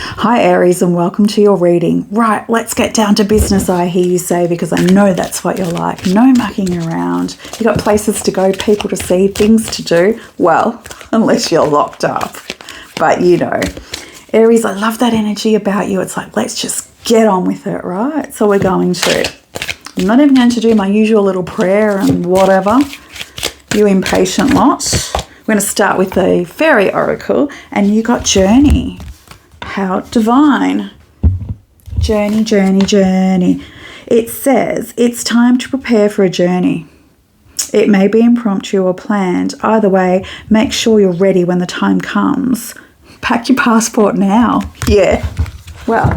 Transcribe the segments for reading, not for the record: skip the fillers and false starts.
Hi Aries, and welcome to your reading. Right, let's get down to business, I hear you say, because I know that's what you're like. No mucking around. You got places to go, people to see, things to do. Well, unless you're locked up. But you know, Aries, I love that energy about you. It's like, let's just get on with it, right? So we're going to. I'm not even going to do my usual little prayer and whatever. You impatient lot. We're going to start with the fairy oracle, and you got journey. How divine. Journey, journey, journey. It says it's time to prepare for a journey. It may be impromptu or planned. Either way, make sure you're ready when the time comes. Pack your passport now. Yeah. Well,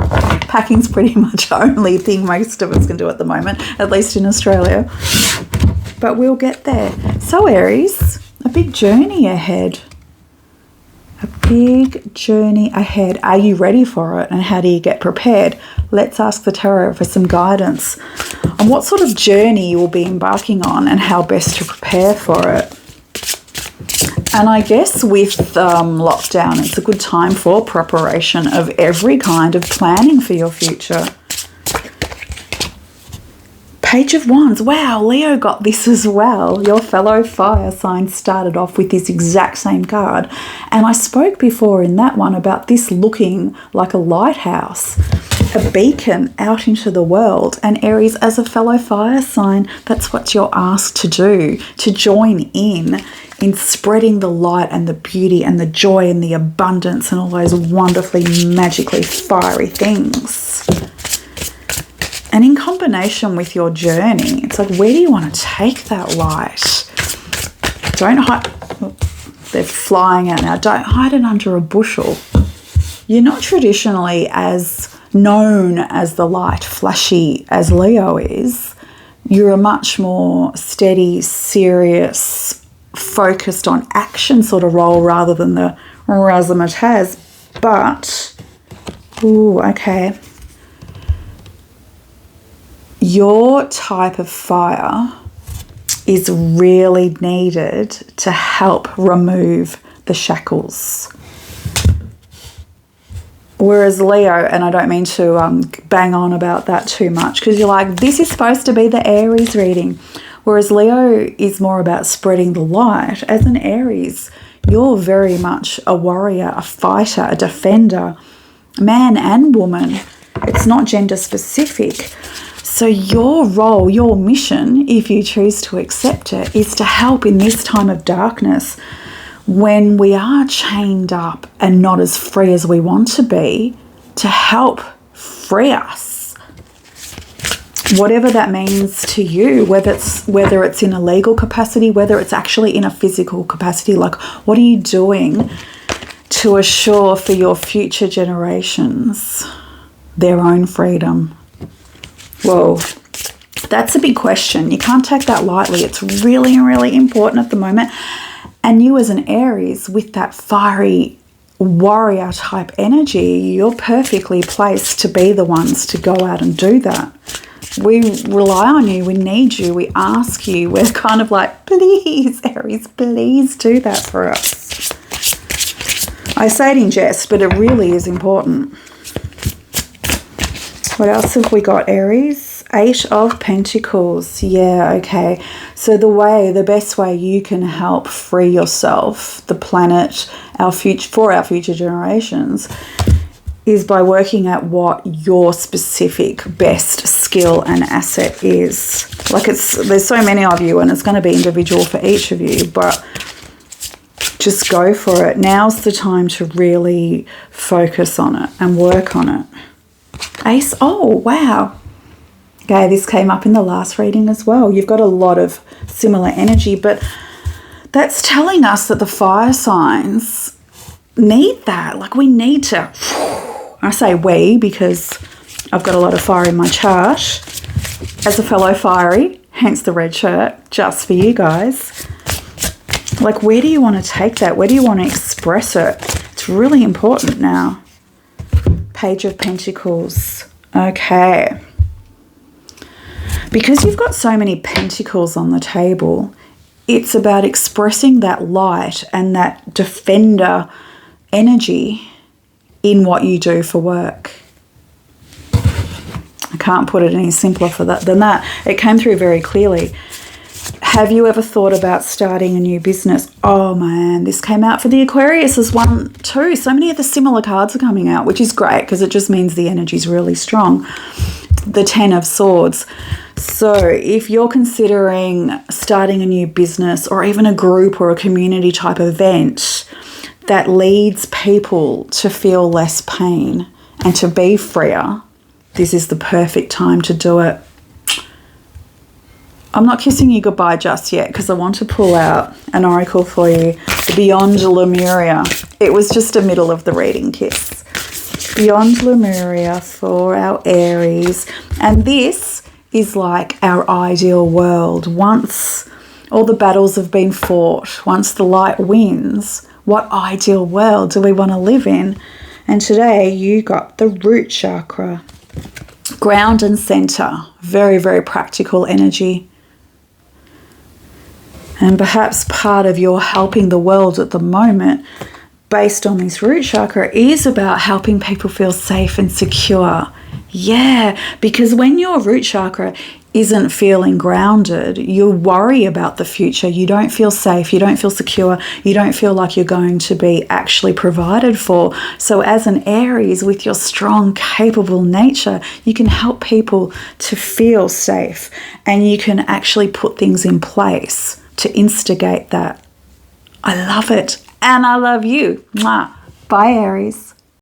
packing's pretty much the only thing most of us can do at the moment, at least in Australia. But we'll get there. So Aries, a big journey ahead. A big journey ahead. Are you ready for it? And how do you get prepared? Let's ask the tarot for some guidance on what sort of journey you will be embarking on and how best to prepare for it. And I guess with lockdown, it's a good time for preparation of every kind of planning for your future. Page of Wands. Wow, Leo got this as well. Your fellow fire sign started off with this exact same card. And I spoke before in that one about this looking like a lighthouse, a beacon out into the world. And Aries, as a fellow fire sign, that's what you're asked to do, to join in spreading the light and the beauty and the joy and the abundance and all those wonderfully, magically fiery things. And in combination with your journey, it's like, where do you want to take that light? Don't hide. They're flying out now. Don't hide it under a bushel. You're not traditionally as known as the light, flashy as Leo is. You're a much more steady, serious, focused on action sort of role rather than the razzmatazz. But, ooh, okay. Your type of fire is really needed to help remove the shackles. Whereas Leo, and I don't mean to bang on about that too much because you're like, this is supposed to be the Aries reading. Whereas Leo is more about spreading the light. As an Aries, you're very much a warrior, a fighter, a defender, man and woman. It's not gender specific. So your role, your mission, if you choose to accept it, is to help in this time of darkness when we are chained up and not as free as we want to be, to help free us. Whatever that means to you, whether it's in a legal capacity, whether it's actually in a physical capacity, like what are you doing to assure for your future generations their own freedom? Whoa, that's a big question. You can't take that lightly. It's really, really important at the moment. And you as an Aries with that fiery warrior type energy, you're perfectly placed to be the ones to go out and do that. We rely on you. We need you. We ask you. We're kind of like, please, Aries, please do that for us. I say it in jest, but it really is important. What else have we got, Aries? 8 of Pentacles. Yeah, okay. So the best way you can help free yourself, the planet, our future generations, is by working at what your specific best skill and asset is. Like there's so many of you and it's going to be individual for each of you, but just go for it. Now's the time to really focus on it and work on it. Ace, oh wow. Okay, this came up in the last reading as well. You've got a lot of similar energy, but that's telling us that the fire signs need that. Like we need to, I say we because I've got a lot of fire in my chart. As a fellow fiery, hence the red shirt, just for you guys. Like where do you want to take that? Where do you want to express it? It's really important now. Page of Pentacles. Okay. Because you've got so many pentacles on the table, it's about expressing that light and that defender energy in what you do for work. I can't put it any simpler than that. It came through very clearly. Have you ever thought about starting a new business? Oh man, this came out for the Aquarius one too. So many of the similar cards are coming out, which is great because it just means the energy is really strong. The 10 of Swords. So if you're considering starting a new business or even a group or a community type event that leads people to feel less pain and to be freer, this is the perfect time to do it. I'm not kissing you goodbye just yet because I want to pull out an oracle for you. The Beyond Lemuria. It was just a middle of the reading kiss. Beyond Lemuria for our Aries. And this is like our ideal world. Once all the battles have been fought, once the light wins, what ideal world do we want to live in? And today you got the root chakra. Ground and center. Very, very practical energy. And perhaps part of your helping the world at the moment, based on this root chakra, is about helping people feel safe and secure. Yeah, because when your root chakra isn't feeling grounded, you worry about the future. You don't feel safe. You don't feel secure. You don't feel like you're going to be actually provided for. So as an Aries, with your strong, capable nature, you can help people to feel safe, and you can actually put things in place to instigate that. I love it. And I love you. Mwah. Bye, Aries.